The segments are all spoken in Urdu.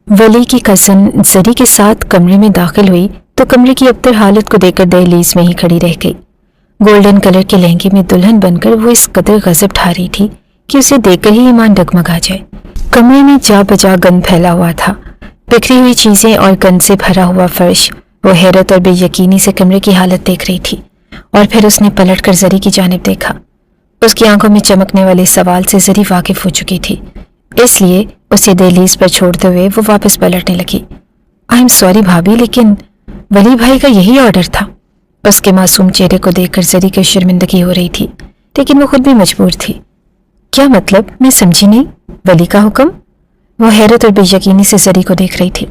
ولی کی کزن زری کے ساتھ کمرے میں داخل ہوئی تو کمرے کی ابتر حالت کو دیکھ کر دہلیز میں ہی کھڑی رہ گئی۔ گولڈن کلر کے لہنگے میں دلہن بن کر وہ اس قدر غضب ڈھا رہی تھی کہ اسے دیکھ کر ہی ایمان ڈگمگا جائے۔ کمرے میں جا بجا گند پھیلا ہوا تھا، بکھری ہوئی چیزیں اور گند سے بھرا ہوا فرش۔ وہ حیرت اور بے یقینی سے کمرے کی حالت دیکھ رہی تھی، اور پھر اس نے پلٹ کر زری کی جانب دیکھا۔ اس کی آنکھوں میں چمکنے والے سوال سے زری واقف ہو چکی تھی، اس لیے اسے دہلیز پر چھوڑتے ہوئے وہ واپس پلٹنے لگی۔ آئی ایم سوری بھابھی، لیکن ولی بھائی کا یہی آرڈر تھا۔ اس کے معصوم چہرے کو دیکھ کر زری کو شرمندگی ہو رہی تھی، لیکن وہ خود بھی مجبور تھی۔ کیا مطلب؟ میں سمجھی نہیں۔ ولی کا حکم؟ وہ حیرت اور بے یقینی سے زری کو دیکھ رہی تھی۔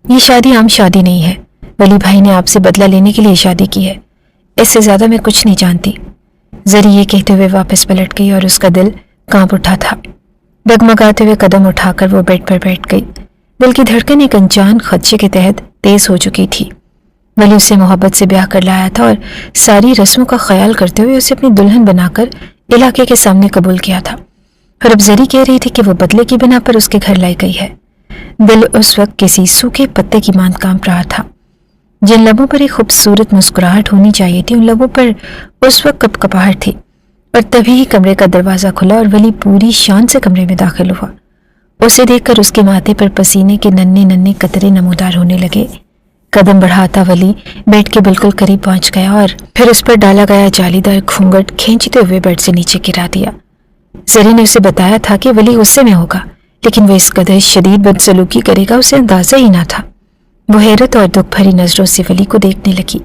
یہ شادی عام شادی نہیں ہے، ولی بھائی نے آپ سے بدلہ لینے کے لیے شادی کی ہے، اس سے زیادہ میں کچھ نہیں جانتی۔ زری یہ کہتے ہوئے واپس پلٹ گئی اور اس کا دل کانپ اٹھا تھا۔ ڈگمگاتے ہوئے قدم اٹھا کر وہ بیڈ پر بیٹھ گئی۔ دل کی دھڑکن ایک انجان خدشے کے تحت تیز ہو چکی تھی۔ ولی اسے محبت سے بیاہ کر لایا تھا اور ساری رسموں کا خیال کرتے ہوئے اسے اپنی دلہن بنا کر علاقے کے سامنے قبول کیا تھا، اور اب زری کہہ رہی تھی کہ وہ بدلے کی بنا پر اس کے گھر لائی گئی ہے۔ دل اس وقت کسی سوکھے پتے کی مانند کانپ رہا تھا۔ جن لبوں پر ایک خوبصورت مسکراہٹ ہونی چاہیے تھی، ان لبوں پر اس وقت کپکپاہٹ تھی۔ اور تبھی ہی کمرے کا دروازہ کھلا اور ولی پوری شان سے کمرے میں داخل ہوا۔ اسے دیکھ کر اس کے ماتھے پر پسینے کے ننھے ننھے قطرے نمودار ہونے لگے۔ قدم بڑھاتا ولی بیڈ کے بالکل قریب پہنچ گیا اور پھر اس پر ڈالا گیا جالی دار گھونگھٹ کھینچتے ہوئے بیڈ سے نیچے گرا دیا۔ زری نے اسے بتایا تھا کہ ولی غصے میں ہوگا، لیکن وہ اس قدر شدید بدسلوکی کرے گا اسے اندازہ ہی نہ تھا۔ وہ حیرت اور دکھ بھری نظروں سے ولی کو دیکھنے لگی،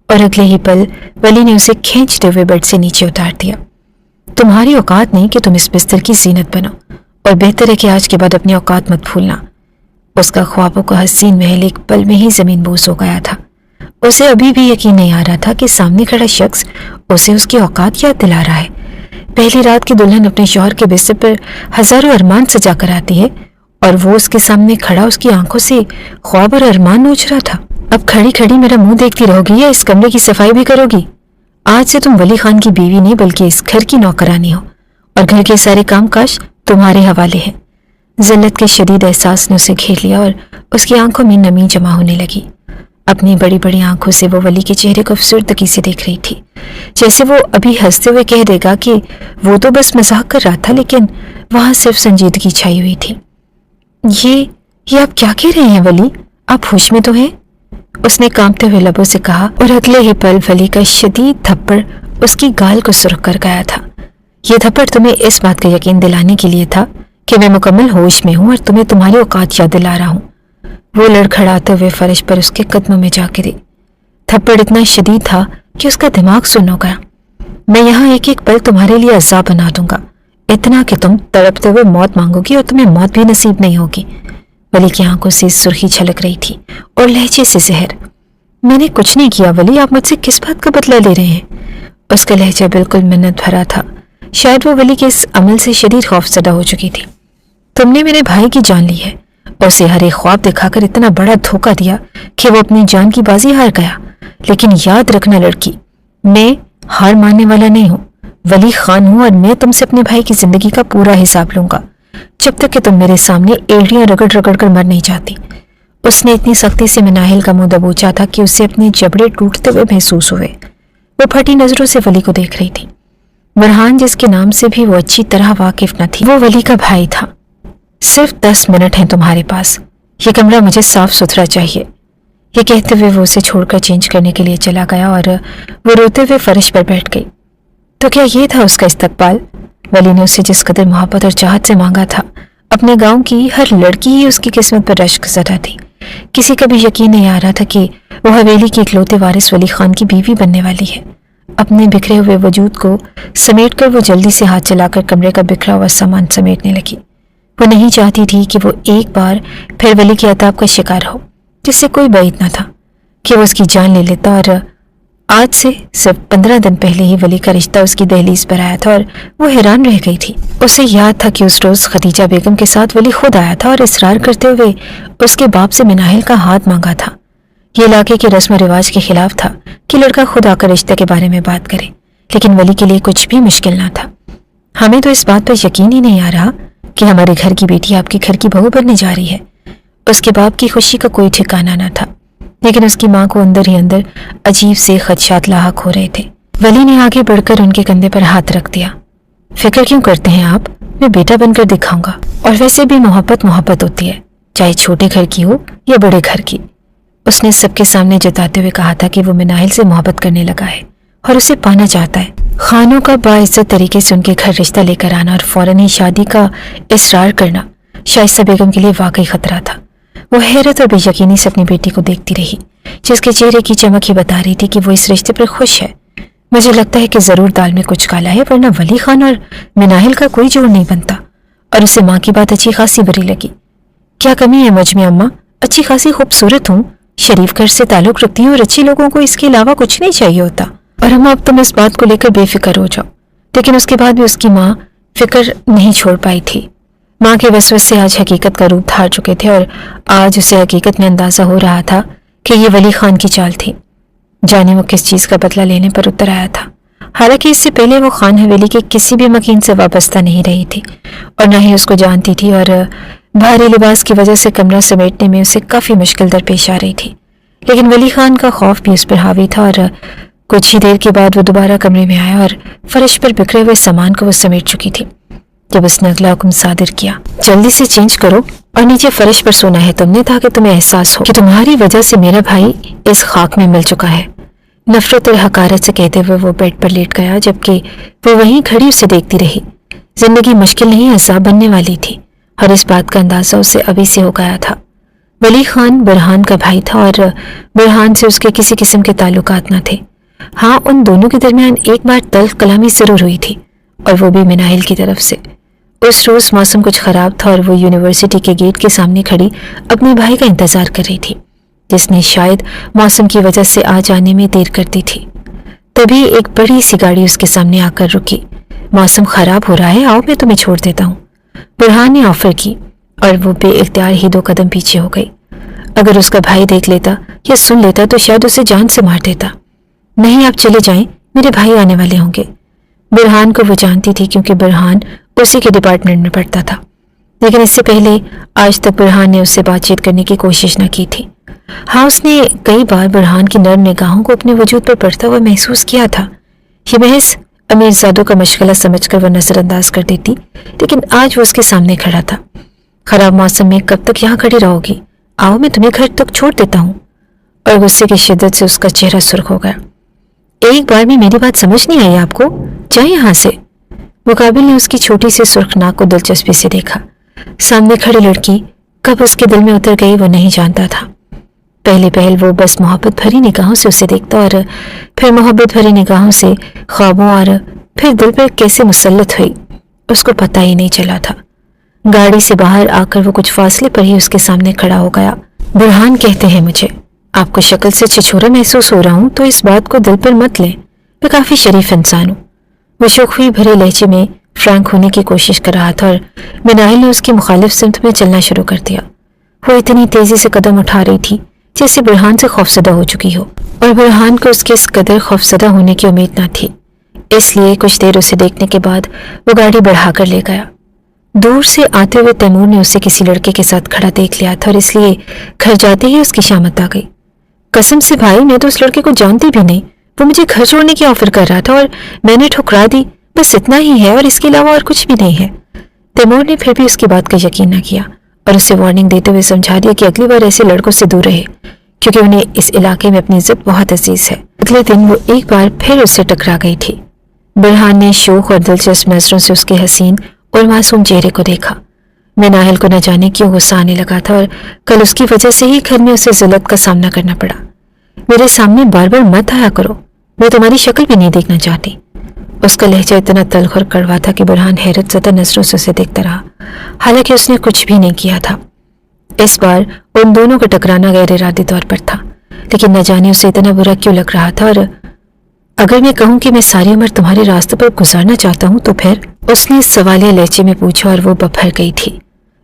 اور اگلے ہی پل ولی نے اسے کھینچتے ہوئے بیڈ سے نیچے اتار دیا۔ تمہاری اوقات نہیں کہ تم اس بستر کی زینت بنو، اور بہتر ہے کہ آج کے بعد اپنی اوقات مت بھولنا۔ اس کا خوابوں کا حسین محل ایک پل میں ہی زمین بوس ہو گیا تھا۔ اسے ابھی بھی یقین نہیں آ رہا تھا کہ سامنے کھڑا شخص اسے اس کی اوقات یاد دلا رہا ہے۔ پہلی رات کی دلہن اپنے شوہر کے بستر پر ہزاروں ارمان سجا کر آتی ہے، اور وہ اس کے سامنے کھڑا اس کی آنکھوں سے خواب اور ارمان نوچ رہا تھا۔ اب کھڑی کھڑی میرا منہ دیکھتی رہو گی یا اس کمرے کی صفائی بھی کرو گی؟ آج سے تم ولی خان کی بیوی نہیں بلکہ اس گھر کی نوکرانی ہو، اور گھر کے سارے کام کاج تمہارے حوالے ہیں۔ ذلت کے شدید احساس نے اسے گھیر لیا اور اس کی آنکھوں میں نمی جمع ہونے لگی۔ اپنی بڑی بڑی آنکھوں سے وہ ولی کے چہرے کو افسردگی سے دیکھ رہی تھی، جیسے وہ ابھی ہنستے ہوئے کہہ دے گا کہ وہ تو بس مذاق کر رہا تھا، لیکن وہاں صرف سنجیدگی چھائی ہوئی تھی۔ یہ آپ کیا کہہ رہے ہیں ولی؟ آپ ہوش میں تو ہیں؟ اس نے کانپتے ہوئے لبوں سے کہا، اور اگلے ہی پل ولی کا شدید تھپڑ اس کی گال کو سرخ کر گیا تھا۔ یہ تھپڑ تمہیں اس بات کا یقین دلانے کے لیے تھا کہ میں مکمل ہوش میں ہوں اور تمہیں تمہاری اوقات یاد دلا رہا ہوں۔ وہ لڑکھڑاتے ہوئے فرش پر اس کے قدموں میں جا گری۔ تھپڑ اتنا شدید تھا کہ اس کا دماغ سن ہو گیا۔ میں یہاں ایک ایک پل تمہارے لیے عذاب بنا دوں گا، اتنا کہ تم تڑپتے ہوئے موت مانگو گی اور تمہیں موت بھی نصیب نہیں ہوگی۔ ولی کی آنکھوں سے سرخی چھلک رہی تھی اور لہجے سے زہر۔ میں نے کچھ نہیں کیا ولی، آپ مجھ سے کس بات کا بدلہ لے رہے ہیں؟ اس کا لہجہ بالکل منت بھرا تھا۔ شاید وہ ولی کے اس عمل سے شدید خوف زدہ ہو چکی تھی۔ تم نے میرے بھائی کی جان لی ہے، اسے ہر ایک خواب دکھا کر اتنا بڑا دھوکہ دیا کہ وہ اپنی جان کی بازی ہار گیا۔ لیکن یاد رکھنا لڑکی، میں ہار ماننے والا نہیں ہوں، ولی خان ہوں، اور میں تم سے اپنے بھائی کی زندگی کا پورا حساب لوں گا جب تک کہ تم میرے سامنے ایڑیاں رگڑ رگڑ کر مر نہیں جاتی۔ اس نے اتنی سختی سے مناہل کا منہ دبوچا تھا کہ اسے اپنے جبڑے ٹوٹتے ہوئے محسوس ہوئے۔ وہ پھٹی نظروں سے ولی کو دیکھ رہی تھی۔ برہان، جس کے نام سے بھی وہ اچھی طرح واقف نہ تھی، وہ ولی کا بھائی تھا۔ صرف 10 منٹ ہیں تمہارے پاس، یہ کمرہ مجھے صاف ستھرا چاہیے۔ یہ کہتے ہوئے وہ اسے چھوڑ کر چینج کرنے کے لیے چلا گیا اور وہ روتے ہوئے فرش پر بیٹھ گئی۔ تو کیا یہ تھا اس کا استقبال؟ ولی نے اسے جس قدر محبت اور چاہت سے مانگا تھا، اپنے گاؤں کی ہر لڑکی ہی اس کی قسمت پر رشک زدہ تھی۔ کسی کا بھی یقین نہیں آ رہا تھا کہ وہ حویلی کی اکلوتے وارث ولی خان کی بیوی بننے والی ہے۔ اپنے بکھرے ہوئے وجود کو سمیٹ کر وہ جلدی سے ہاتھ چلا کر کمرے کا بکھرا ہوا سامان سمیٹنے لگی۔ وہ نہیں چاہتی تھی کہ وہ ایک بار پھر ولی کے عذاب کا شکار ہو، جس سے کوئی بعید نہ تھا کہ وہ اس کی جان لے لیتا۔ اور آج سے صرف 15 دن پہلے ہی ولی کا رشتہ اس کی دہلیز پر آیا تھا اور وہ حیران رہ گئی تھی۔ اسے یاد تھا کہ اس روز خدیجہ بیگم کے ساتھ ولی خود آیا تھا اور اصرار کرتے ہوئے اس کے باپ سے مناہل کا ہاتھ مانگا تھا۔ یہ علاقے کے رسم و رواج کے خلاف تھا کہ لڑکا خود آ کر رشتے کے بارے میں بات کرے، لیکن ولی کے لیے کچھ بھی مشکل نہ تھا۔ ہمیں تو اس بات پر یقین ہی نہیں آ رہا کہ ہمارے گھر کی بیٹی آپ کے گھر کی بہو بننے جا رہی ہے، اس کے باپ کی خوشی کا کوئی ٹھکانہ نہ تھا، لیکن اس کی ماں کو اندر ہی اندر عجیب سے خدشات لاحق ہو رہے تھے۔ ولی نے آگے بڑھ کر ان کے کندھے پر ہاتھ رکھ دیا۔ فکر کیوں کرتے ہیں آپ؟ میں بیٹا بن کر دکھاؤں گا، اور ویسے بھی محبت ہوتی ہے، چاہے چھوٹے گھر کی ہو یا بڑے گھر کی۔ اس نے سب کے سامنے جتاتے ہوئے کہا تھا کہ وہ مناہل سے محبت کرنے لگا ہے اور اسے پانا چاہتا ہے۔ خانوں کا باعزت طریقے سے ان کے گھر رشتہ لے کر آنا اور فوراً ہی شادی کا اصرار کرنا شائستہ بیگم کے لیے واقعی خطرہ تھا۔ وہ حیرت اور بے یقینی سے اپنی بیٹی کو دیکھتی رہی، جس کے چہرے کی چمک ہی بتا رہی تھی کہ وہ اس رشتے پر خوش ہے۔ مجھے لگتا ہے کہ ضرور دال میں کچھ کالا ہے، ورنہ ولی خان اور مناہل کا کوئی جوڑ نہیں بنتا۔ اور اسے ماں کی بات اچھی خاصی بری لگی۔ کیا کمی ہے مجھ میں اماں؟ اچھی خاصی خوبصورت ہوں، شریف گھر سے تعلق رکھتی ہوں، اور اچھے لوگوں کو اس کے علاوہ کچھ نہیں چاہیے ہوتا۔ اور اماں اب تم اس بات کو لے کر بے فکر ہو جاؤ۔ لیکن اس کے بعد بھی اس کی ماں فکر نہیں چھوڑ پائی تھی۔ ماں کے وسوسے آج حقیقت کا روپ دھار چکے تھے، اور آج اسے حقیقت میں اندازہ ہو رہا تھا کہ یہ ولی خان کی چال تھی۔ جانے وہ کس چیز کا بدلہ لینے پر اتر آیا تھا۔ حالانکہ اس سے پہلے وہ خان حویلی کے کسی بھی مکین سے وابستہ نہیں رہی تھی، اور نہ ہی اس کو جانتی تھی، اور بھاری لباس کی وجہ سے کمرہ سمیٹنے میں اسے کافی مشکل درپیش آ رہی تھی۔ لیکن ولی خان کا خوف بھی اس پر حاوی تھا، اور کچھ ہی دیر کے بعد وہ دوبارہ کمرے میں آیا اور فرش پر بکھرے ہوئے سامان کو وہ سمیٹ چکی تھی جب اس نے اگلا حکم صادر کیا، جلدی سے چینج کرو اور نیچے فرش پر سونا ہے تم نے، تاکہ تمہیں احساس ہو کہ تمہاری وجہ سے میرا بھائی اس خاک میں مل چکا ہے۔ نفرت اور حقارت سے کہتے ہوئے وہ بیڈ پر لیٹ گیا، جبکہ وہ وہیں کھڑی اسے دیکھتی رہی۔ زندگی مشکل نہیں عذاب بننے والی تھی، اور اس بات کا اندازہ اسے ابھی سے ہو گیا تھا۔ ولی خان برہان کا بھائی تھا، اور برہان سے اس کے کسی قسم کے تعلقات نہ تھے۔ ہاں، ان دونوں کے درمیان ایک بار تلخ کلامی ضرور ہوئی تھی، اور وہ بھی مناہل کی طرف سے۔ اس روز موسم کچھ خراب تھا، اور وہ یونیورسٹی کے گیٹ کے سامنے کھڑی اپنے بھائی کا انتظار کر رہی تھی، جس نے شاید موسم کی وجہ سے آ جانے میں دیر کر دی تھی۔ تبھی ایک بڑی سی گاڑی اس کے سامنے آ کر رکی۔ موسم خراب ہو رہا ہے، آؤ میں تمہیں چھوڑ دیتا ہوں، برہان نے آفر کی، اور وہ بے اختیار ہی 2 قدم پیچھے ہو گئی۔ اگر اس کا بھائی دیکھ لیتا یا سن لیتا تو شاید اسے جان سے مار دیتا۔ نہیں، آپ چلے جائیں، میرے بھائی آنے والے ہوں گے۔ برہان کو وہ جانتی تھی، کیونکہ برہان اسی کے ڈپارٹمنٹ میں پڑھتا تھا، لیکن اس سے پہلے آج تک برہان نے اس سے بات چیت کرنے کی کوشش نہ کی تھی۔ ہاں، اس نے کئی بار برہان کی نرم نگاہوں کو اپنے وجود پر پڑھتا ہوا محسوس کیا تھا۔ یہ محض امیر زادوں کا مشغلہ سمجھ کر وہ نظر انداز کر دیتی، لیکن آج وہ اس کے سامنے کھڑا تھا۔ خراب موسم میں کب تک یہاں کھڑی رہو گی؟ آؤ، میں تمہیں گھر تک چھوڑ دیتا ہوں۔ اور غصے کی شدت سے اس کا چہرہ سرخ ہو گیا۔ ایک بار بھی میری بات سمجھ نہیں آئی آپ کو؟ جائیں یہاں سے۔ مقابل نے اس کی چھوٹی سی سرخ ناک کو دلچسپی سے دیکھا۔ سامنے کھڑی لڑکی کب اس کے دل میں اتر گئی وہ نہیں جانتا تھا۔ پہل وہ بس محبت بھری نگاہوں سے اسے دیکھتا، اور پھر محبت بھری نگاہوں سے خوابوں، اور پھر دل پر کیسے مسلط ہوئی اس کو پتہ ہی نہیں چلا تھا۔ گاڑی سے باہر آ کر وہ کچھ فاصلے پر ہی اس کے سامنے کھڑا ہو گیا۔ برہان کہتے ہیں مجھے، آپ کو شکل سے چھچورا محسوس ہو رہا ہوں تو اس بات کو دل پر مت لیں، میں کافی شریف انسان ہوں۔ وہ شوخی بھرے لہجے میں فرینک ہونے کی کوشش کر رہا تھا، اور مناہل نے اس کی مخالف سمت میں چلنا شروع کر دیا۔ وہ اتنی تیزی سے قدم اٹھا رہی تھی جیسے برہان سے خوفزدہ ہو چکی ہو، اور برہان کو اس کے اس قدر خوفزدہ ہونے کی امید نہ تھی۔ اس لیے کچھ دیر اسے دیکھنے کے بعد وہ گاڑی بڑھا کر لے گیا۔ دور سے آتے ہوئے تیمور نے اسے کسی لڑکے کے ساتھ کھڑا دیکھ لیا تھا، اور اس لیے گھر جاتے ہی اس کی شامت آ گئی۔ قسم سے بھائی، میں تو اس لڑکے کو جانتی بھی نہیں، وہ مجھے گھر چھوڑنے کی آفر کر رہا تھا اور میں نے ٹھکرا دی، بس اتنا ہی ہے، اور اس کے علاوہ اور کچھ بھی نہیں ہے۔ تیمور نے پھر بھی اس کی بات کا یقین نہ کیا، اور اسے وارننگ دیتے ہوئے سمجھا دیا کہ اگلی بار ایسے لڑکوں سے دور رہے، کیونکہ انہیں اس علاقے میں اپنی عزت بہت عزیز ہے۔ اگلے دن وہ ایک بار پھر اس سے ٹکرا گئی تھی۔ برہان نے شوق اور دلچسپ نظروں سے اس کے حسین اور معصوم چہرے کو دیکھا۔ مناہل کو نہ جانے کیوں غصہ آنے لگا تھا، اور کل اس کی وجہ سے ہی گھر میں اسے ذلت کا سامنا کرنا پڑا۔ میرے سامنے بار بار مت آیا کرو، میں تمہاری شکل بھی نہیں دیکھنا چاہتی۔ اس کا لہجہ اتنا تلخ اور کڑوا تھا کہ برہان حیرت زدہ نظروں سے اسے دیکھتا رہا، حالانکہ اس نے کچھ بھی نہیں کیا تھا۔ اس بار ان دونوں کا ٹکرانا غیر ارادی طور پر تھا، لیکن نہ جانے اسے اتنا برا کیوں لگ رہا تھا۔ اور اگر میں کہوں کہ میں ساری عمر تمہارے راستے پر گزارنا چاہتا ہوں تو پھر؟ اس نے سوالیہ لہجے میں پوچھا، اور وہ ببھر گئی تھی۔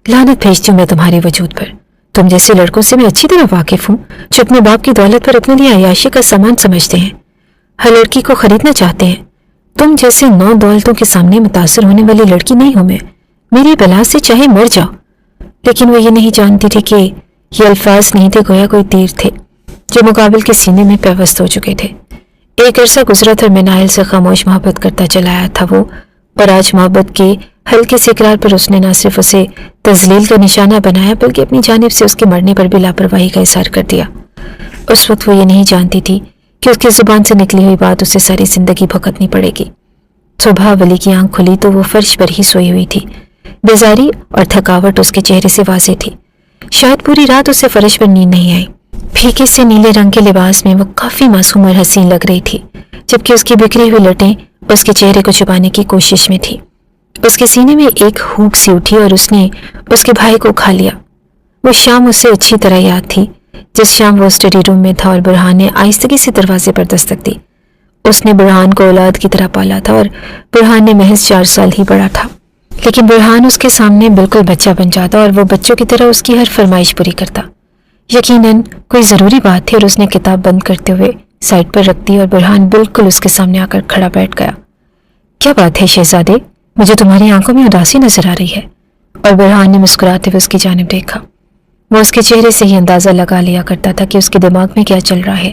لعنت بھیجتی ہوں میں تمہارے وجود پر، تم جیسے لڑکوں سے میں اچھی طرح واقف ہوں جو اپنے باپ کی دولت پر اپنے لیے عیاشی کا سامان سمجھتے ہیں، ہر لڑکی کو خریدنا چاہتے ہیں۔ تم جیسے 9 دولتوں کے سامنے متاثر ہونے والی لڑکی نہیں ہوں میں، میری بلا سے چاہے مر جاؤ۔ لیکن وہ یہ نہیں جانتی تھی کہ یہ الفاظ نہیں تھے، گویا کوئی تیر تھے جو مقابل کے سینے میں پیوست ہو چکے تھے۔ ایک عرصہ گزرا تھا، میں ناہل سے خاموش محبت کرتا چلا آیا تھا وہ، اور آج محبت کے ہلکے سے اقرار پر اس نے نہ صرف اسے تذلیل کا نشانہ بنایا بلکہ اپنی جانب سے اس کے مرنے پر بھی لاپرواہی کا اظہار کر دیا۔ اس وقت وہ یہ نہیں جانتی تھی کہ اس کی زبان سے نکلی ہوئی بات اسے ساری زندگی بھگتنی پڑے گی۔ صبح ولی کی آنکھ کھلی تو وہ فرش پر ہی سوئی ہوئی تھی۔ بیزاری اور تھکاوٹ اس کے چہرے سے واضح تھی۔ شاید پوری رات اسے فرش پر نیند نہیں آئی۔ پھیکے سے نیلے رنگ کے لباس میں وہ کافی معصوم اور حسین لگ رہی تھی، جبکہ اس کی بکھری ہوئی لٹیں اس کے چہرے کو چھپانے کی کوشش میں تھی۔ اس کے سینے میں ایک ہونک سی اٹھی اور اس نے اس کے بھائی کو کھا لیا۔ وہ شام اسے اچھی طرح یاد تھی، جس شام وہ اسٹڈی روم میں تھا اور برہان نے آہستگی سے دروازے پر دستک دی۔ اس نے برہان کو اولاد کی طرح پالا تھا اور برہان نے محض 4 سال ہی بڑا تھا، لیکن برہان اس کے سامنے بالکل بچہ بن جاتا اور وہ بچوں کی طرح اس کی ہر فرمائش پوری کرتا۔ یقیناً کوئی ضروری بات تھی اور اس نے کتاب بند کرتے ہوئے سائڈ پر رکھ دی اور برہان بالکل اس کے سامنے آ کر کھڑا بیٹھ گیا۔ کیا بات ہے شہزادے، مجھے تمہاری آنکھوں میں اداسی نظر آ رہی ہے۔ اور برہان نے مسکراتے ہوئے اس کی جانب دیکھا۔ وہ اس کے چہرے سے ہی اندازہ لگا لیا کرتا تھا کہ اس کے دماغ میں کیا چل رہا ہے۔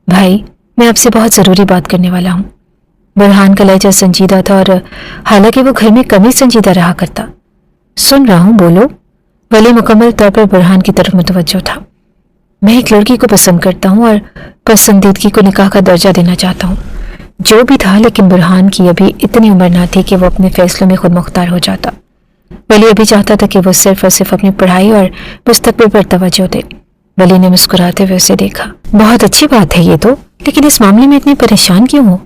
بھائی، میں آپ سے بہت ضروری بات کرنے والا ہوں۔ برہان کا لہجہ سنجیدہ تھا اور حالانکہ وہ گھر میں کم ہی سنجیدہ رہا کرتا۔ سن رہا ہوں، بولو۔ ولی مکمل طور پر برہان کی طرف متوجہ تھا۔ میں ایک لڑکی کو پسند کرتا ہوں اور پسندیدگی کو نکاح کا درجہ دینا چاہتا ہوں۔ جو بھی تھا، لیکن برہان کی ابھی اتنی عمر نہ تھی کہ وہ اپنے فیصلوں میں خود مختار ہو جاتا۔ ولی ابھی چاہتا تھا کہ وہ صرف اور صرف اپنی پڑھائی اور مستقبل پر توجہ دے۔ ولی نے مسکراتے ہوئے اسے دیکھا۔ بہت اچھی بات ہے یہ تو، لیکن اس معاملے میں اتنی پریشان کیوں ہو؟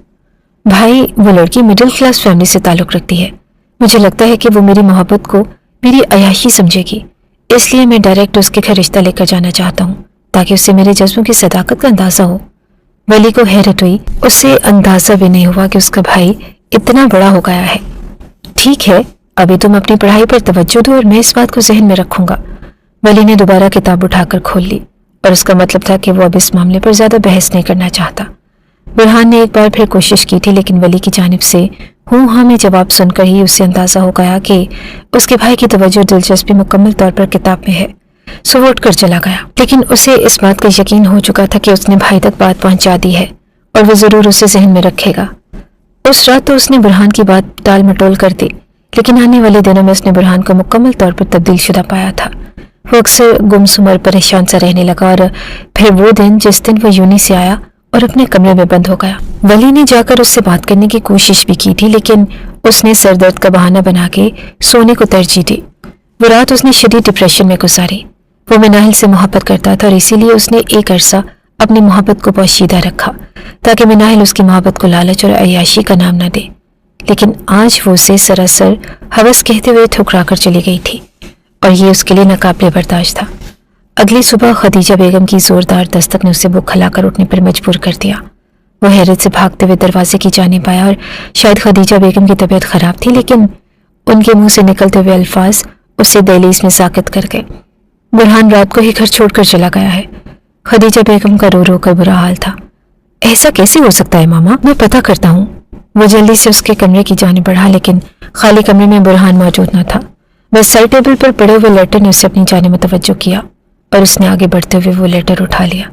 بھائی، وہ لڑکی مڈل کلاس فیملی سے تعلق رکھتی ہے۔ مجھے لگتا ہے کہ وہ میری محبت کو میری عیاشی سمجھے گی، اس لیے میں ڈائریکٹ اس کے گھر رشتہ لے کر جانا چاہتا ہوں تاکہ اسے میرے جذبوں کی صداقت کا اندازہ ہو۔ ولی کو حیرت ہوئی، اسے اندازہ بھی نہیں ہوا کہ اس کا بھائی اتنا بڑا ہو گیا ہے۔ ٹھیک ہے، ابھی تم اپنی پڑھائی پر توجہ دو اور میں اس بات کو ذہن میں رکھوں گا۔ ولی نے دوبارہ کتاب اٹھا کر کھول لی اور اس کا مطلب تھا کہ وہ اب اس معاملے پر زیادہ بحث نہیں کرنا چاہتا۔ برہان نے ایک بار پھر کوشش کی تھی، لیکن ولی کی جانب سے ہوں ہاں میں جواب سن کر ہی اسے اندازہ ہو گیا کہ اس کے بھائی کی توجہ اور دلچسپی مکمل طور پر کتاب میں ہے، سو وہ اٹھ کر چلا گیا۔ لیکن اسے اس بات کا یقین ہو چکا تھا کہ اس نے بھائی تک بات پہنچا دی ہے اور وہ ضرور اسے ذہن میں رکھے گا۔ اس رات تو اس نے برہان کی بات ٹال مٹول کر دی، لیکن آنے والے دنوں میں اس نے برہان کو مکمل طور پر تبدیل شدہ پایا تھا۔ وہ اکثر گمسم اور پریشان سا رہنے لگا، اور پھر وہ دن جس دن وہ یونی سے آیا اور اپنے کمرے میں بند ہو گیا۔ ولی نے جا کر اس سے بات کرنے کی کوشش بھی کی تھی، لیکن اس نے سر درد کا بہانہ بنا کے سونے کو ترجیح دی۔ وہ رات اس نے شدید ڈپریشن میں گزاری۔ وہ مناہل سے محبت کرتا تھا اور اسی لیے اس نے ایک عرصہ اپنی محبت کو پوشیدہ رکھا تاکہ مناہل اس کی محبت کو لالچ اور عیاشی کا نام نہ دے۔ لیکن آج وہ اسے سراسر ہوس کہتے ہوئے ٹھکرا کر چلی گئی تھی، اور یہ اس کے لیے ناقابل برداشت تھا۔ اگلی صبح خدیجہ بیگم کی زوردار دستک نے اسے بک کھلا کر اٹھنے پر مجبور کر دیا۔ وہ حیرت سے بھاگتے ہوئے دروازے کی جانب آیا، اور شاید خدیجہ بیگم کی طبیعت خراب تھی، لیکن ان کے منہ سے نکلتے ہوئے الفاظ اسے دہلیز میں ساکت کر گئے۔ برہان رات کو ہی گھر چھوڑ کر چلا گیا ہے۔ خدیجہ بیگم کا رو رو کر برا حال تھا۔ ایسا کیسے ہو سکتا ہے ماما؟ میں پتہ کرتا ہوں۔ وہ جلدی سے اس کے کمرے کی جانب بڑھا، لیکن خالی کمرے میں برہان موجود نہ تھا۔ بس سائڈ ٹیبل پر پڑے ہوئے لیٹر نے اسے اپنی جانب متوجہ کیا، اور اس نے آگے بڑھتے ہوئے وہ لیٹر اٹھا لیا۔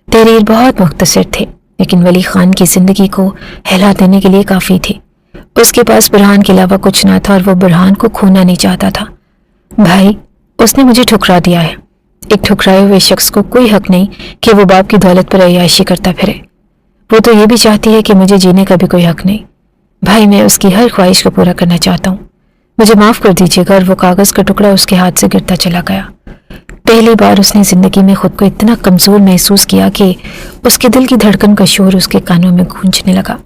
تحریر بہت مختصر تھے، لیکن ولی خان کی زندگی کو ہلا دینے کے لیے کافی تھی۔ اس کے پاس برہان کے علاوہ کچھ نہ تھا، اور وہ برہان کو کھونا نہیں چاہتا تھا۔ بھائی، اس نے مجھے ٹھکرا دیا ہے۔ ایک ٹھکرائے ہوئے شخص کو کوئی حق نہیں کہ وہ باپ کی دولت پر عیاشی کرتا پھرے۔ وہ تو یہ بھی چاہتی ہے کہ مجھے جینے کا بھی کوئی حق نہیں۔ بھائی، میں اس کی ہر خواہش کو پورا کرنا چاہتا ہوں، مجھے معاف کر دیجیے گا۔ اور وہ کاغذ کا ٹکڑا اس کے ہاتھ سے گرتا چلا گیا۔ پہلی بار اس نے زندگی میں خود کو اتنا کمزور محسوس کیا کہ اس کے دل کی دھڑکن کا شور اس کے کانوں میں گونجنے لگا۔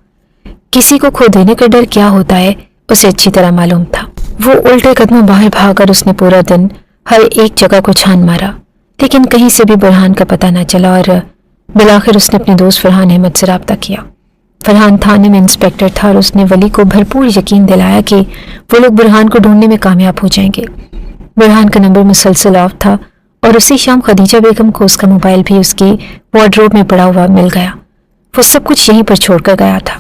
کسی کو کھو دینے کا ڈر کیا ہوتا ہے اسے اچھی طرح معلوم تھا۔ وہ الٹے قدموں باہر بھاگ کر اس نے پورا دن ہر ایک جگہ کو چھان مارا، لیکن کہیں سے بھی برہان کا پتہ نہ چلا، اور بالآخر اس نے اپنے دوست فرحان احمد سے رابطہ کیا۔ فرحان تھانے میں انسپیکٹر تھا، اور اس نے ولی کو بھرپور یقین دلایا کہ وہ لوگ برہان کو ڈھونڈنے میں کامیاب ہو جائیں گے۔ برہان کا نمبر مسلسل آف تھا، اور اسی شام خدیجہ بیگم کو اس کا موبائل بھی اس کی وارڈروب میں پڑا ہوا مل گیا۔ وہ سب کچھ یہیں پر چھوڑ کر گیا تھا۔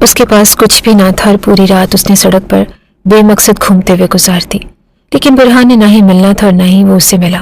اس کے پاس کچھ بھی نہ تھا، اور پوری رات اس نے سڑک پر بے مقصد گھومتے ہوئے گزار دی، لیکن برہان نے نہ ہی ملنا تھا اور نہ ہی وہ اسے ملا۔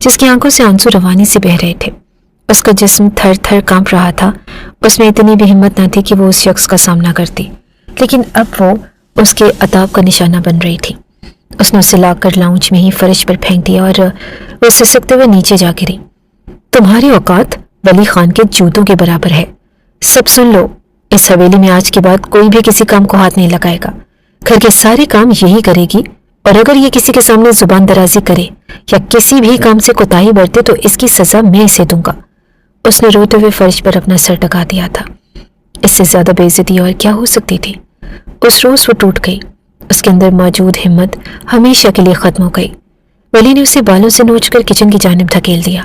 جس کی آنکھوں سے آنسو روانی سے بہہ رہے تھے۔ اس کا جسم تھر تھر کانپ رہا تھا۔ اس میں اتنی بھی ہمت نہ تھی کہ وہ اس شخص کا سامنا کرتی، لیکن اب وہ اس کے عتاب کا نشانہ بن رہی تھی۔ اس نے اسے لا کر لاؤنج میں ہی فرش پر پھینک دیا اور وہ سسکتے ہوئے نیچے جا گری۔ تمہاری اوقات ولی خان کے جوتوں کے برابر ہے۔ سب سن لو، اس حویلی میں آج کے بعد کوئی بھی کسی کام کو ہاتھ نہیں لگائے گا۔ گھر کے سارے کام یہی کرے گی، اور اگر یہ کسی کے سامنے زبان درازی کرے یا کسی بھی کام سے کوتاہی برتے تو اس کی سزا میں اسے دوں گا۔ اس نے روتے ہوئے فرش پر اپنا سر ٹکا دیا تھا۔ اس سے زیادہ بے عزتی اور کیا ہو سکتی تھی؟ اس روز وہ ٹوٹ گئی۔ اس کے اندر موجود ہمت ہمیشہ کے لیے ختم ہو گئی۔ ولی نے اسے بالوں سے نوچ کر کچن کی جانب دھکیل دیا۔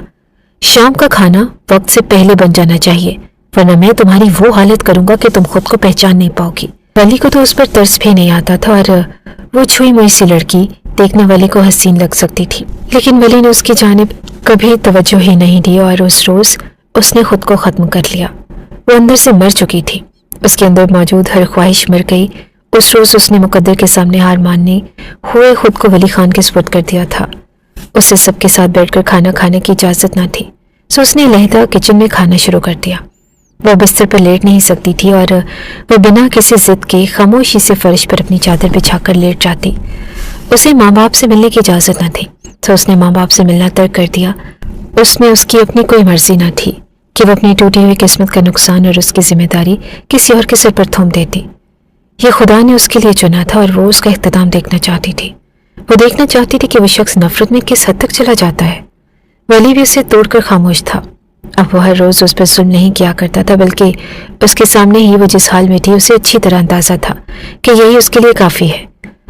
شام کا کھانا وقت سے پہلے بن جانا چاہیے، ورنہ میں تمہاری وہ حالت کروں گا کہ تم خود کو پہچان نہیں پاؤ گی۔ ولی کو تو اس پر ترس بھی نہیں آتا تھا، اور وہ چھوئی موئی سی لڑکی دیکھنے والے کو حسین لگ سکتی تھی، لیکن ولی نے اس کی جانب کبھی توجہ ہی نہیں دی، اور اس روز اس نے خود کو ختم کر لیا۔ وہ اندر سے مر چکی تھی۔ اس کے اندر موجود ہر خواہش مر گئی۔ اس روز اس نے مقدر کے سامنے ہار ماننے ہوئے خود کو ولی خان کے سپرد کر دیا تھا۔ اسے سب کے ساتھ بیٹھ کر کھانا کھانے کی اجازت نہ تھی، سو اس نے علیحدہ کچن میں کھانا شروع کر دیا۔ وہ بستر پر لیٹ نہیں سکتی تھی، اور وہ بنا کسی ضد کے خاموشی سے فرش پر اپنی چادر بچھا کر لیٹ جاتی۔ اسے ماں باپ سے ملنے کی اجازت نہ تھی، تو اس نے ماں باپ سے ملنا ترک کر دیا۔ اس میں اس کی اپنی کوئی مرضی نہ تھی کہ وہ اپنی ٹوٹی ہوئی قسمت کا نقصان اور اس کی ذمہ داری کسی اور کے سر پر تھوپ دیتی۔ یہ خدا نے اس کے لیے چنا تھا، اور وہ اس کا اختتام دیکھنا چاہتی تھی۔ وہ دیکھنا چاہتی تھی کہ وہ شخص نفرت میں کس حد تک چلا جاتا ہے۔ ولی بھی اسے توڑ کر خاموش تھا۔ اب وہ ہر روز اس پر ظلم نہیں کیا کرتا تھا، بلکہ اس کے سامنے ہی وہ جس حال میں تھی اسے اچھی طرح اندازہ تھا کہ یہی اس کے لیے کافی ہے۔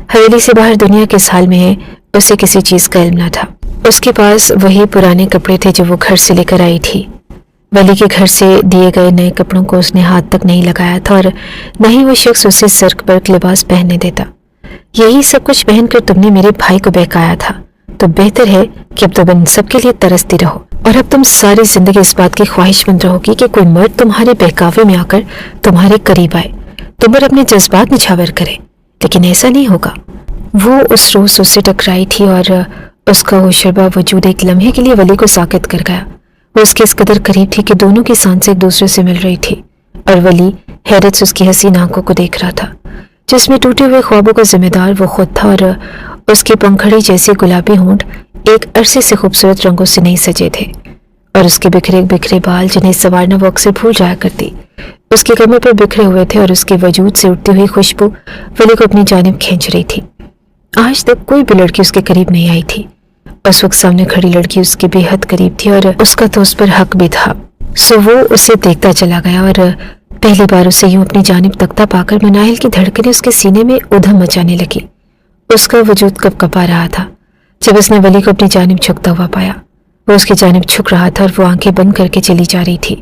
حویلی سے باہر دنیا کس حال میں ہے اسے کسی چیز کا علم نہ تھا۔ اس کے پاس وہی پرانے کپڑے تھے جو وہ گھر سے لے کر آئی تھی۔ ولی کے گھر سے دیے گئے نئے کپڑوں کو اس نے ہاتھ تک نہیں لگایا تھا، اور نہ ہی وہ شخص اسے زرق برق لباس پہننے دیتا۔ یہی سب کچھ پہن کر تم نے میرے بھائی کو بہکایا تھا، تو بہتر ہے کہ اب تم ان سب کے لیے ترستی رہو، اور اب تم ساری زندگی اس بات کی خواہش مند رہو گی کہ کوئی مرد تمہارے بہکاوے میں آ کر تمہارے قریب آئے، تم پر اپنے جذبات نچھاور کرے، لیکن ایسا نہیں ہوگا۔ وہ اس روز اس سے ٹکرائی تھی، اور اس کا وہ شربہ وجود ایک لمحے کے لیے ولی کو ساکت کر گیا۔ وہ اس کے اس قدر قریب تھی کہ دونوں کی سانسیں ایک دوسرے سے مل رہی تھی، اور ولی حیرت سے اس کی حسین آنکھوں کو دیکھ رہا تھا، جس میں ٹوٹے ہوئے خوابوں کا ذمہ دار وہ خود تھا، اور اس کے پنکھڑی جیسے گلابی ہونٹ ایک عرصے سے خوبصورت رنگوں سے نہیں سجے تھے، اور اس کے بکھرے بکھرے بال جنہیں سنوارنا وہ اکثر بھول جایا کرتی اس کے کمر پر بکھرے ہوئے تھے، اور اس کے وجود سے اٹھتی ہوئی خوشبو ولی کو اپنی جانب کھینچ رہی تھی۔ آج تک کوئی بھی لڑکی اس کے قریب نہیں آئی تھی۔ اس وقت سامنے کھڑی لڑکی اس کے بے حد قریب تھی، اور اس کا تو اس پر حق بھی تھا، سو وہ اسے دیکھتا چلا گیا، اور پہلی بار اسے یوں اپنی جانب تکتا پا کر مناہل کی دھڑکنیں اس کے سینے میں ادھم مچانے لگی۔ اس کا وجود کب کپا رہا تھا جب اس نے ولی کو اپنی جانب جھکتا ہوا پایا۔ وہ اس کی جانب جھک رہا تھا، اور وہ آنکھیں بند کر کے چلی جا رہی تھی۔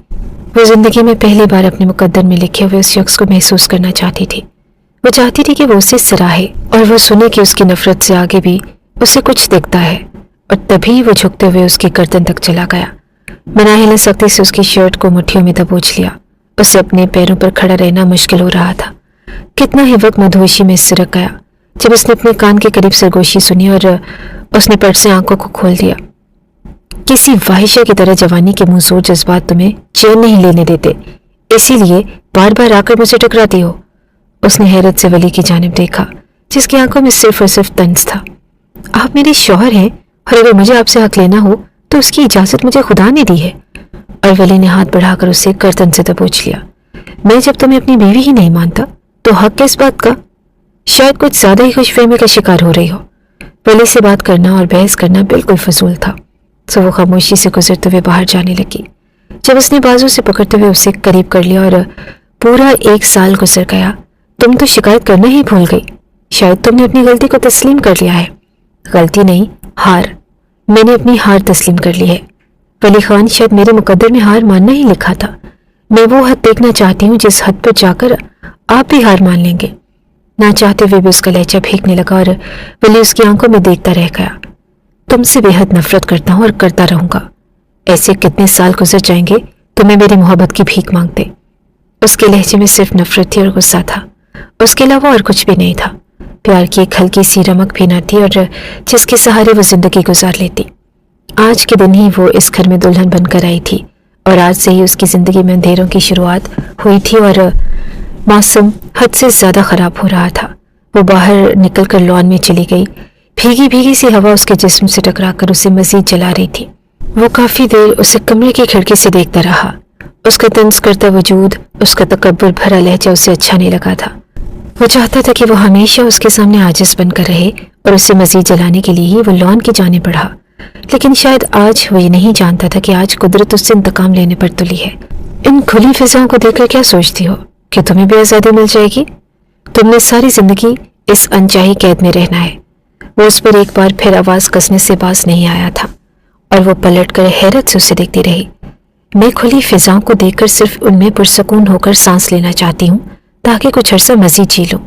وہ زندگی میں پہلی بار اپنے مقدر میں لکھے ہوئے اس شخص کو محسوس کرنا چاہتی تھی۔ وہ چاہتی تھی کہ وہ اسے سراہے، اور وہ سنے کہ اس کی نفرت سے آگے بھی اسے کچھ دکھتا ہے، اور تبھی وہ جھکتے ہوئے اس کی گردن تک چلا گیا۔ مناہل نے سختی سے اس کی شرٹ کو مٹھیوں میں دبوچ لیا۔ اسے اپنے پیروں پر کھڑا رہنا مشکل ہو رہا تھا۔ کتنا ہی وقت مدہوشی میں سرک گیا جب اس نے اپنے کان کے قریب سرگوشی سنی، اور اس نے پٹ سے آنکھوں کو کھول دیا۔ کسی فاحشہ کی طرح جوانی کے منظور جذبات تمہیں چین نہیں لینے دیتے، اسی لیے بار بار آ کر مجھے ٹکراتی ہو۔ اس نے حیرت سے ولی کی جانب دیکھا، جس کی آنکھوں میں صرف اور صرف طنز تھا۔ آپ میرے شوہر ہیں، اور اگر مجھے آپ سے حق لینا ہو تو اس کی اجازت مجھے خدا نے دی ہے۔ اور ولی نے ہاتھ بڑھا کر اسے گردن سے دبوچ لیا۔ میں جب تمہیں اپنی بیوی ہی نہیں مانتا تو حق کس بات کا؟ شاید کچھ زیادہ ہی خوش فہمی کا شکار ہو رہی ہو۔ ولی سے بات کرنا اور بحث کرنا بالکل فضول تھا، سو وہ خاموشی سے گزرتے ہوئے باہر جانے لگی۔ جب اس نے بازو سے پکڑتے ہوئے اسے قریب کر لیا، اور پورا 1 سال گزر گیا، تم تو شکایت کرنا ہی بھول گئی۔ شاید تم نے اپنی غلطی کو تسلیم کر لیا ہے۔ غلطی نہیں، ہار۔ میں نے اپنی ہار تسلیم کر لی ہے۔ ولی خان، شاید میرے مقدر میں ہار ماننا ہی لکھا تھا۔ میں وہ حد دیکھنا چاہتی ہوں جس حد پر جا کر آپ بھی ہار مان لیں گے۔ نہ چاہتے ہوئے بھی اس کا لہجہ بھیگنے لگا، اور ولی اس کی آنکھوں میں دیکھتا رہ گیا۔ تم سے بے حد نفرت کرتا ہوں اور کرتا رہوں گا۔ ایسے کتنے سال گزر جائیں گے تمہیں میری محبت کی بھیک مانگتے۔ اس کے لہجے میں صرف نفرت تھی اور غصہ تھا، اس کے علاوہ اور کچھ بھی نہیں تھا۔ پیار کی ایک ہلکی سی رمق بھی نہ تھی، اور جس کے سہارے وہ زندگی گزار لیتی۔ آج کے دن ہی وہ اس گھر میں دلہن بن کر آئی تھی اور آج سے ہی اس کی زندگی میں اندھیروں کی شروعات ہوئی تھی اور موسم حد سے زیادہ خراب ہو رہا تھا۔ وہ باہر نکل کر لان میں چلی گئی۔ بھیگی بھیگی سی ہوا اس کے جسم سے ٹکرا کر اسے مزید جلا رہی تھی۔ وہ کافی دیر اسے کمرے کی کھڑکی سے دیکھتا رہا۔ اس کا طنز کرتا وجود، اس کا تکبر بھرا لہجہ اسے اچھا نہیں لگا تھا۔ وہ چاہتا تھا کہ وہ ہمیشہ اس کے سامنے عاجز بن کر رہے اور اسے مزید جلانے کے لیے ہی وہ لان کی جانب بڑھا، لیکن شاید آج وہ یہ نہیں جانتا تھا کہ آج قدرت اس سے انتقام لینے پر تلی ہے۔ ان کھلی فضاؤں کو دیکھ کر کیا سوچتی ہو کہ تمہیں بھی آزادی مل جائے گی؟ تم نے ساری زندگی اس انچاہی قید میں رہنا ہے۔ وہ اس پر ایک بار پھر آواز کسنے سے باز نہیں آیا تھا اور وہ پلٹ کر حیرت سے اسے دیکھتی رہی۔ میں کھلی فضاؤں کو دیکھ کر صرف ان میں پرسکون ہو کر سانس لینا چاہتی ہوں تاکہ کچھ عرصہ مزید جی لوں۔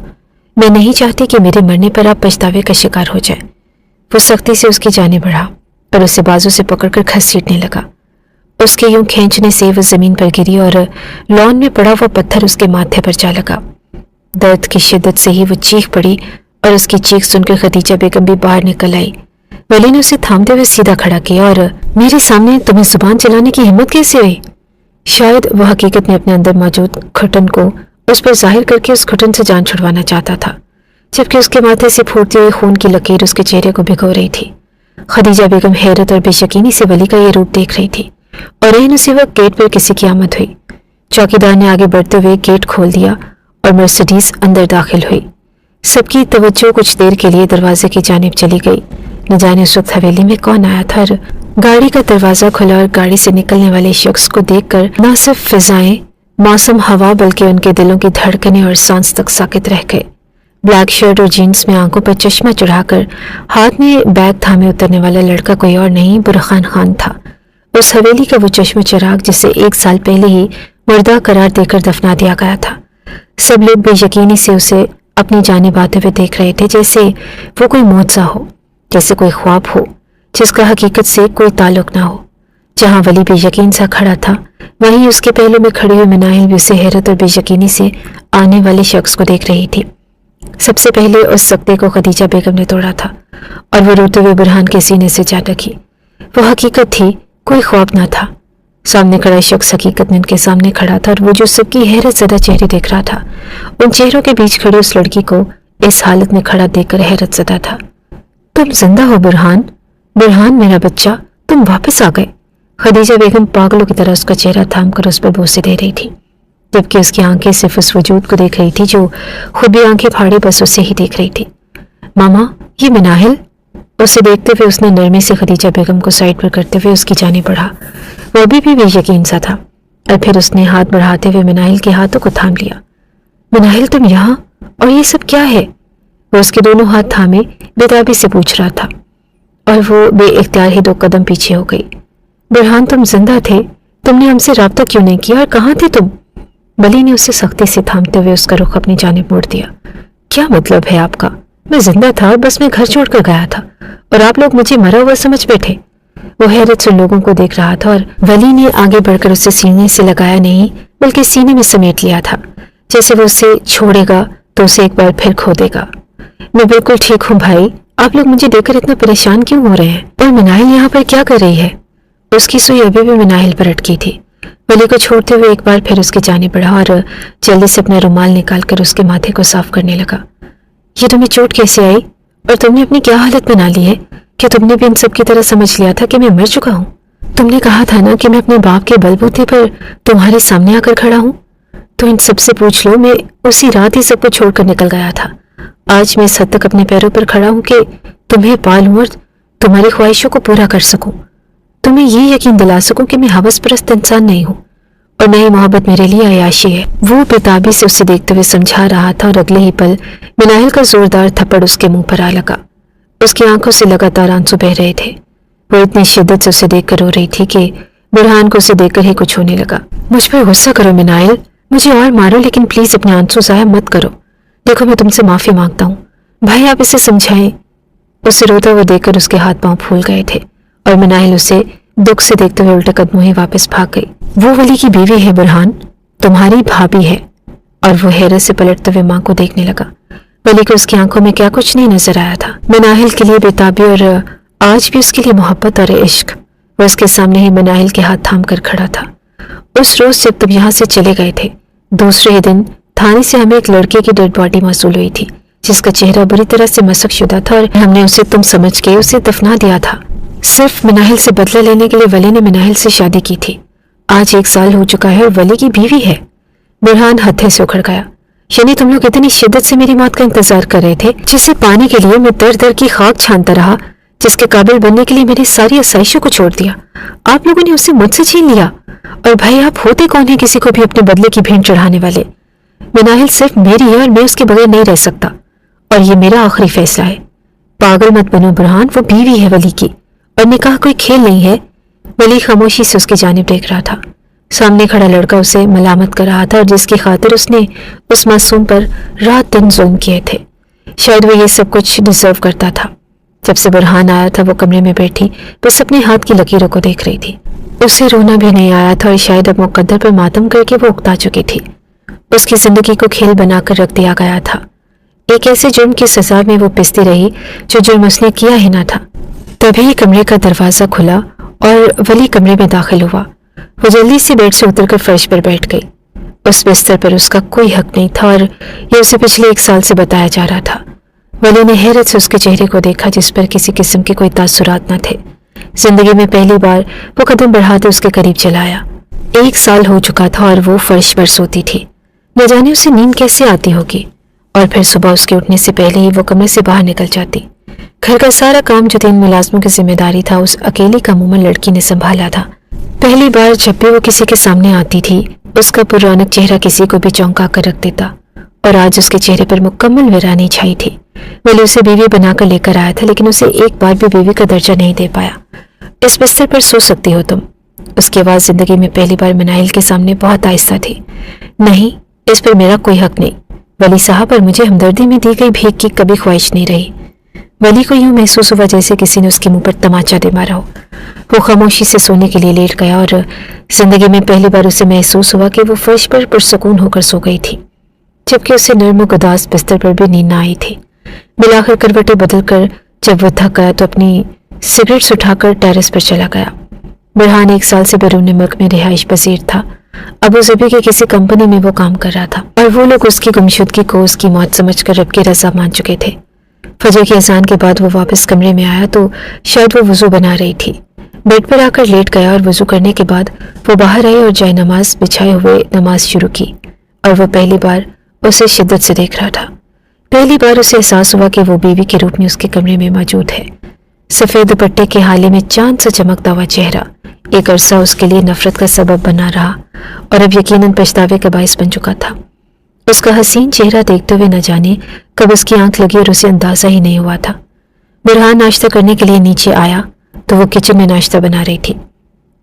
میں نہیں چاہتی کہ میرے مرنے پر آپ پچھتاوے کا شکار ہو جائیں۔ وہ سختی سے اس کی جانب بڑھا اور اسے بازو سے پکڑ کر گھسیٹنے لگا۔ اس کے یوں کھینچنے سے وہ زمین پر گری اور لان میں پڑا ہوا پتھر اس کے ماتھے پر جا لگا۔ درد کی شدت سے ہی وہ چیخ پڑی اور اس کی چیخ سن کر خدیجہ بیگم بھی باہر نکل آئی۔ ولی نے اسے تھامتے ہوئے سیدھا کھڑا کیا اور میرے سامنے تمہیں زبان چلانے کی ہمت کیسے ہوئی؟ شاید وہ حقیقت میں اپنے اندر موجود گھٹن کو اس پر ظاہر کر کے اس گھٹن سے جان چھڑوانا چاہتا تھا، جبکہ اس کے ماتھے سے پھوٹتی ہوئی خون کی لکیر اس کے چہرے کو بھگو رہی تھی۔ خدیجہ بیگم حیرت اور بے یقینی سے ولی کا یہ روپ دیکھ رہی تھی اور اسی وقت گیٹ پر کسی کی آمد ہوئی۔ چوکیدار نے آگے بڑھتے ہوئے گیٹ کھول دیا اور مرسیڈیز اندر داخل ہوئی۔ سب کی توجہ کچھ دیر کے لیے دروازے کی جانب چلی گئی۔ نہ جانے اس وقت حویلی میں کون آیا تھا اور گاڑی کا دروازہ کھلا اور گاڑی سے نکلنے والے شخص کو دیکھ کر نہ صرف فضائیں، موسم، ہوا، بلکہ ان کے دلوں کی دھڑکنیں اور سانس تک ساکت رہ گئے۔ بلیک شرٹ اور جینز میں آنکھوں پر چشمہ چڑھا کر ہاتھ میں بیگ تھامے اترنے والا لڑکا کوئی اور نہیں برہان خان تھا، اس حویلی کا وہ چشم چراغ جسے 1 سال پہلے ہی مردہ قرار دے کر دفنا دیا گیا تھا۔ سب لوگ بے یقینی سے اسے اپنی جانب آتے ہوئے دیکھ رہے تھے، جیسے وہ کوئی معجزہ ہو، جیسے کوئی خواب ہو جس کا حقیقت سے کوئی تعلق نہ ہو۔ جہاں ولی بے یقین سا کھڑا تھا، وہیں اس کے پہلو میں کھڑی ہوئی مناہل بھی اسے حیرت اور بے یقینی سے آنے والے شخص کو دیکھ رہی تھی۔ سب سے پہلے اس سکتے کو خدیجہ بیگم نے توڑا تھا اور وہ روتے ہوئے برہان کے سینے سے جا ڈکی۔ وہ حقیقت تھی، کوئی خواب نہ تھا۔ سامنے کھڑا شخص حقیقت میں ان کے سامنے کھڑا تھا اور وہ جو سب کی حیرت زدہ چہرے دیکھ رہا تھا، ان چہروں کے بیچ کھڑی اس لڑکی کو اس حالت میں کھڑا دیکھ کر حیرت زدہ تھا۔ تم زندہ ہو برہان؟ برہان میرا بچہ، تم واپس آ گئے۔ خدیجہ بیگم پاگلوں کی طرح اس کا چہرہ تھام کر اس پر بوسے دے رہی تھی، جبکہ اس کی آنکھیں صرف اس وجود کو دیکھ رہی تھی جو خود بھی آنکھیں پھاڑے بس اسے ہی دیکھ رہی تھی۔ ماما، یہ مناہل؟ اسے دیکھتے ہوئے اس نے نرمی سے خدیجہ بیگم کو سائڈ پر کرتے ہوئے اس کی جانب بڑھا۔ وہ بھی بے یقین سا تھا اور پھر اس نے ہاتھ بڑھاتے ہوئے مناہل کے ہاتھوں کو تھام لیا۔ مناہل، تم یہاں؟ اور یہ سب کیا ہے؟ وہ اس کے دونوں ہاتھ تھامے بےتابی سے پوچھ رہا تھا اور وہ بے اختیار ہی 2 قدم پیچھے ہو گئی۔ برہان، تم زندہ تھے؟ تم نے ہم سے رابطہ کیوں نہیں کیا اور کہاں تھے تم؟ ولی نے اسے سختی سے تھامتے ہوئے اس کا رخ اپنی جانب موڑ دیا۔ کیا مطلب ہے آپ کا؟ میں زندہ تھا اور بس میں گھر چھوڑ کر گیا تھا اور آپ لوگ مجھے مرا ہوا سمجھ بیٹھے۔ وہ حیرت سے لوگوں کو دیکھ رہا تھا اور ولی نے آگے بڑھ کر اسے سینے سے لگایا نہیں بلکہ سینے میں سمیٹ لیا تھا، جیسے وہ اسے چھوڑے گا تو اسے ایک بار پھر کھو دے گا۔ میں بالکل ٹھیک ہوں بھائی، آپ لوگ مجھے دیکھ کر اتنا پریشان کیوں ہو رہے ہیں؟ اور مناہل یہاں پر کیا کر رہی ہے؟ اس کی سوئی ابھی بھی مناہل پر اٹکی تھی۔ ولی کو چھوڑتے ہوئے ایک بار پھر اس کی جانب بڑھا اور جلدی سے اپنا رومال نکال کر اس کے ماتھے کو صاف کرنے لگا۔ یہ تمہیں چوٹ کیسے آئی اور تم نے اپنی کیا حالت بنا لی ہے؟ کیا تم نے بھی ان سب کی طرح سمجھ لیا تھا کہ میں مر چکا ہوں؟ تم نے کہا تھا نا کہ میں اپنے باپ کے بل بوتے پر تمہارے سامنے آ کر کھڑا ہوں، تو ان سب سے پوچھ لو، میں اسی رات ہی سب کو چھوڑ کر نکل گیا تھا۔ آج میں اس حد تک اپنے پیروں پر کھڑا ہوں کہ تمہیں پالوں اور تمہاری خواہشوں کو پورا کر سکوں، تمہیں یہ یقین دلا سکوں کہ میں ہوس پرست انسان نہیں ہوں اور نہ ہی محبت میرے لیے عیاشی ہے۔ وہ بےتابی سے اسے دیکھتے ہوئے سمجھا رہا تھا اور اگلے ہی پل مناہل کا زوردار تھپڑ اس کے منہ پر آ لگا۔ اس کی آنکھوں سے لگاتار آنسو بہ رہے تھے۔ وہ اتنی شدت سے اسے دیکھ کر رو رہی تھی کہ برہان کو اسے دیکھ کر ہی کچھ ہونے لگا۔ مجھ پر غصہ کرو مناہل، مجھے اور مارو، لیکن پلیز اپنے آنسو ضائع مت کرو۔ دیکھو میں تم سے معافی مانگتا ہوں بھائی، آپ اسے سمجھائیں۔ اسے روتا ہوا دیکھ کر اس کے ہاتھ پاؤں پھول گئے تھے اور مناہل اسے دکھ سے دیکھتے ہوئے الٹے قدموں ہی واپس بھاگ گئی۔ وہ ولی کی بیوی ہے برہان، تمہاری بھابھی ہے۔ اور وہ حیرت سے پلٹتے ہوئے ماں کو دیکھنے لگا۔ ولی کو اس کی آنکھوں میں کیا کچھ نہیں نظر آیا تھا۔ مناہل کے لیے بےتابی اور آج بھی اس کے لیے محبت اور عشق۔ وہ اس کے سامنے ہی مناہل کے ہاتھ تھام کر کھڑا تھا۔ اس روز جب تم یہاں سے چلے گئے تھے، دوسرے ہی دن تھانے سے ہمیں ایک لڑکے کی ڈیڈ باڈی موصول ہوئی تھی جس کا چہرہ بری طرح سے مسخ شدہ تھا، اور ہم نے اسے تم سمجھ کے اسے دفنا دیا تھا۔ صرف مناہل سے بدلہ لینے کے لیے ولی نے مناہل سے شادی کی تھی۔ آج 1 سال ہو چکا ہے اور ولی کی بیوی ہے۔ برہان ہتھے سے اکھڑ گیا۔ یعنی تم لوگ اتنی شدت سے میری موت کا انتظار کر رہے تھے، جسے پانے کے لیے میں در در کی خاک چھانتا رہا، جس کے قابل بننے کے لیے میری ساری آسائشوں کو چھوڑ دیا۔ آپ لوگوں نے اسے مجھ سے چھین لیا، اور بھائی آپ ہوتے کون ہیں کسی کو بھی اپنے بدلے کی بھینٹ چڑھانے والے؟ مناہل صرف میری ہے اور میں اس کے بغیر نہیں رہ سکتا، اور یہ میرا آخری فیصلہ ہے۔ پاگل مت بنو برہان، وہ بیوی ہے ولی کی، اور نکاح کوئی کھیل نہیں ہے۔ ولی خاموشی سے اس کی جانب دیکھ رہا تھا۔ سامنے کھڑا لڑکا اسے ملامت کر رہا تھا، اور جس کی خاطر اس نے اس معصوم پر رات دن ظلم کیے تھے۔ شاید وہ یہ سب کچھ ڈیزرو کرتا تھا۔ جب سے برہان آیا تھا وہ کمرے میں بیٹھی بس اپنے ہاتھ کی لکیروں کو دیکھ رہی تھی۔ اسے رونا بھی نہیں آیا تھا، اور شاید اب مقدر پر ماتم کر کے وہ اکتا چکی تھی۔ اس کی زندگی کو کھیل بنا کر رکھ دیا گیا تھا۔ ایک ایسے جرم کی سزا میں وہ پستی رہی جو جرم اس نے کیا ہی نہ تھا۔ تبھی کمرے کا دروازہ کھلا اور ولی کمرے میں داخل ہوا۔ وہ جلدی سے بیڈ سے اتر کر فرش پر بیٹھ گئی۔ اس بستر پر اس کا کوئی حق نہیں تھا، اور یہ اسے پچھلے 1 سال سے بتایا جا رہا تھا۔ ولی نے حیرت سے اس کے چہرے کو دیکھا جس پر کسی قسم کے کوئی تاثرات نہ تھے۔ زندگی میں پہلی بار وہ قدم بڑھاتے اس کے قریب چلا آیا۔ 1 سال ہو چکا تھا اور وہ فرش پر سوتی تھی۔ نہ جانے اسے نیند کیسے آتی ہوگی، اور پھر صبح اس کے اٹھنے سے پہلے ہی وہ کمرے سے باہر نکل جاتی۔ گھر کا سارا کام جو 3 ملازموں کی ذمہ داری تھا اس اکیلی کا عموماً لڑکی نے سنبھالا تھا۔ پہلی بار جب بھی وہ کسی کے سامنے آتی تھی اس کا پر رونق چہرہ کسی کو بھی چونکا کر رکھ دیتا، اور آج اس کے چہرے پر مکمل ویرانی چھائی تھی۔ ولی اسے بیوی بنا کر لے کر آیا تھا، لیکن اسے ایک بار بھی بیوی کا درجہ نہیں دے پایا۔ اس بستر پر سو سکتی ہو تم۔ اس کی آواز زندگی میں پہلی بار مناہل کے سامنے بہت آہستہ تھی۔ نہیں، اس پر میرا کوئی حق نہیں۔ ولی صاحب، اور مجھے ہمدردی میں دی گئی بھیک کی کبھی خواہش نہیں رہی۔ ولی کو یوں محسوس ہوا جیسے کسی نے اس کے منہ پر تماچا دے مارا ہو۔ وہ خاموشی سے سونے کے لیے لیٹ گیا، اور زندگی میں پہلی بار اسے محسوس ہوا کہ وہ فرش پر پرسکون ہو کر سو گئی تھی، جبکہ اسے نرم و گداز بستر پر بھی نیند نہ آئی تھی۔ بالآخر کروٹیں بدل کر جب وہ تھک گیا تو اپنی سگریٹس اٹھا کر ٹیرس پر چلا گیا۔ برہان 1 سال سے بیرون ملک میں رہائش پذیر تھا۔ ابو ظبی کی کسی کمپنی میں وہ کام کر رہا تھا، اور وہ لوگ اس کی گمشدگی کو اس کی موت سمجھ کر رب کی رضا مان چکے تھے۔ فجر کی اذان کے بعد وہ واپس کمرے میں آیا تو شاید وہ وضو بنا رہی تھی۔ بیڈ پر آ کر لیٹ گیا، اور وضو کرنے کے بعد وہ باہر آئی اور جائے نماز بچھائے ہوئے نماز شروع کی، اور وہ پہلی بار اسے شدت سے دیکھ رہا تھا۔ پہلی بار اسے احساس ہوا کہ وہ بیوی کے روپ میں اس کے کمرے میں موجود ہے۔ سفید دوپٹے کے حالے میں چاند سا چمکتا ہوا چہرہ ایک عرصہ اس کے لیے نفرت کا سبب بنا رہا، اور اب یقیناً پچھتاوے کا باعث بن چکا تھا۔ اس کا حسین چہرہ دیکھتے ہوئے نہ جانے کب اس کی آنکھ لگی اور اسے اندازہ ہی نہیں ہوا تھا۔ برہان ناشتہ کرنے کے لیے نیچے آیا تو وہ کچن میں ناشتہ بنا رہی تھی۔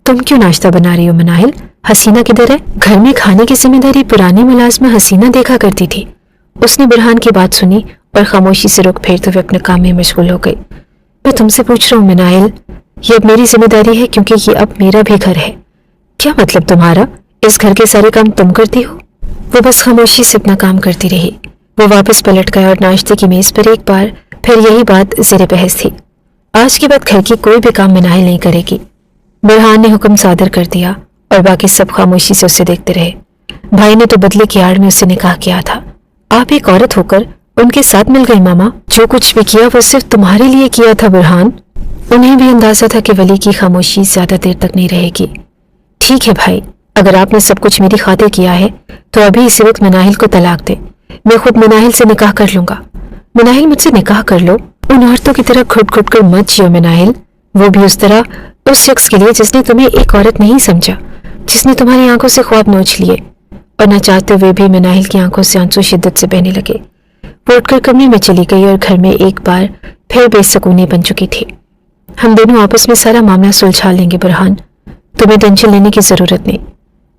تم کیوں ناشتہ بنا رہی ہو مناہل؟ حسینہ کدھر ہے؟ گھر میں کھانے کی ذمہ داری پرانی ملازمہ حسینہ دیکھا کرتی تھی۔ اس نے برہان کی بات سنی اور خاموشی سے رخ پھیرتے ہوئے اپنے کام میں مشغول ہو گئی۔ میں تم سے پوچھ رہا ہوں مناہل، یہ اب میری ذمہ داری ہے کیونکہ یہ اب میرا بھی گھر ہے۔ کیا مطلب تمہارا؟ اس گھر کے سارے کام تم کرتی ہو؟ وہ بس خاموشی سے اپنا کام کرتی رہی۔ وہ واپس پلٹ گیا اور ناشتے کی میز پر ایک بار پھر یہی بات زیر بحث تھی۔ آج کے بعد گھر کی کوئی بھی کام مناہل نہیں کرے گی۔ برہان نے حکم صادر کر دیا اور باقی سب خاموشی سے اسے دیکھتے رہے۔ بھائی نے تو بدلے کی آڑ میں اسے نکاح کیا تھا، آپ ایک عورت ہو کر ان کے ساتھ مل گئی ماما۔ جو کچھ بھی کیا وہ صرف تمہارے لیے کیا تھا برہان۔ انہیں بھی اندازہ تھا کہ ولی کی خاموشی زیادہ دیر تک نہیں رہے گی۔ ٹھیک ہے بھائی، اگر آپ نے سب کچھ میری خاطر کیا ہے تو ابھی اسی وقت مناہل کو طلاق دے، میں خود مناہل سے نکاح کر لوں گا۔ مناہل مجھ سے نکاح کر لو، ان عورتوں کی طرح گھٹ گھٹ کر مت جیو مناہل، وہ بھی اس طرح اس شخص کے لیے جس نے تمہیں ایک عورت نہیں سمجھا، جس نے تمہاری آنکھوں سے خواب نوچ لیے۔ اور نہ چاہتے ہوئے بھی مناہل کی آنکھوں سے آنسو شدت سے بہنے لگے۔ وہ اٹھ کر کمرے میں چلی گئی اور گھر میں ایک بار پھر بے سکونی بن چکی تھی۔ ہم دونوں آپس میں سارا معاملہ سلجھا لیں گے برہان، تمہیں ٹینشن لینے کی ضرورت نہیں۔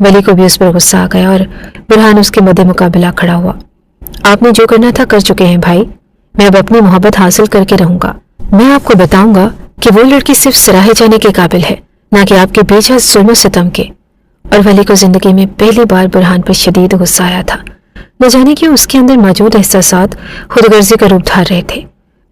ولی کو بھی اس پر غصہ آ گیا اور برہان اس کے مد مقابلہ کھڑا ہوا۔ آپ نے جو کرنا تھا کر چکے ہیں بھائی، میں اب اپنی محبت حاصل کر کے رہوں گا۔ میں آپ کو بتاؤں گا کہ وہ لڑکی صرف سراہے جانے کے قابل ہے، نہ کہ آپ کے بے جا ظلم و ستم کے۔ اور ولی کو زندگی میں پہلی بار برہان پر شدید غصہ آیا تھا۔ نہ جانے کیوں اس کے اندر موجود احساسات خود غرضی کا روپ دھار رہے تھے۔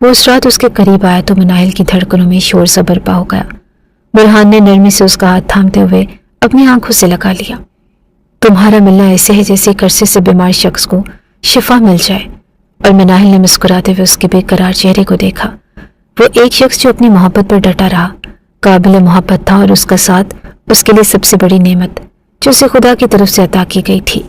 وہ اس رات اس کے قریب آیا تو مناہل کی دھڑکنوں میں شور سا برپا ہو گیا۔ برہان نے نرمی سے اس کا ہاتھ تھامتے ہوئے اپنی آنکھوں سے لگا لیا۔ تمہارا ملنا ایسے ہے جیسے ایک عرصے سے بیمار شخص کو شفا مل جائے۔ اور مناہل نے مسکراتے ہوئے اس کے بے قرار چہرے کو دیکھا۔ وہ ایک شخص جو اپنی محبت پر ڈٹا رہا، قابل محبت تھا، اور اس کا ساتھ اس کے لیے سب سے بڑی نعمت جو اسے خدا کی طرف سے عطا کی گئی تھی۔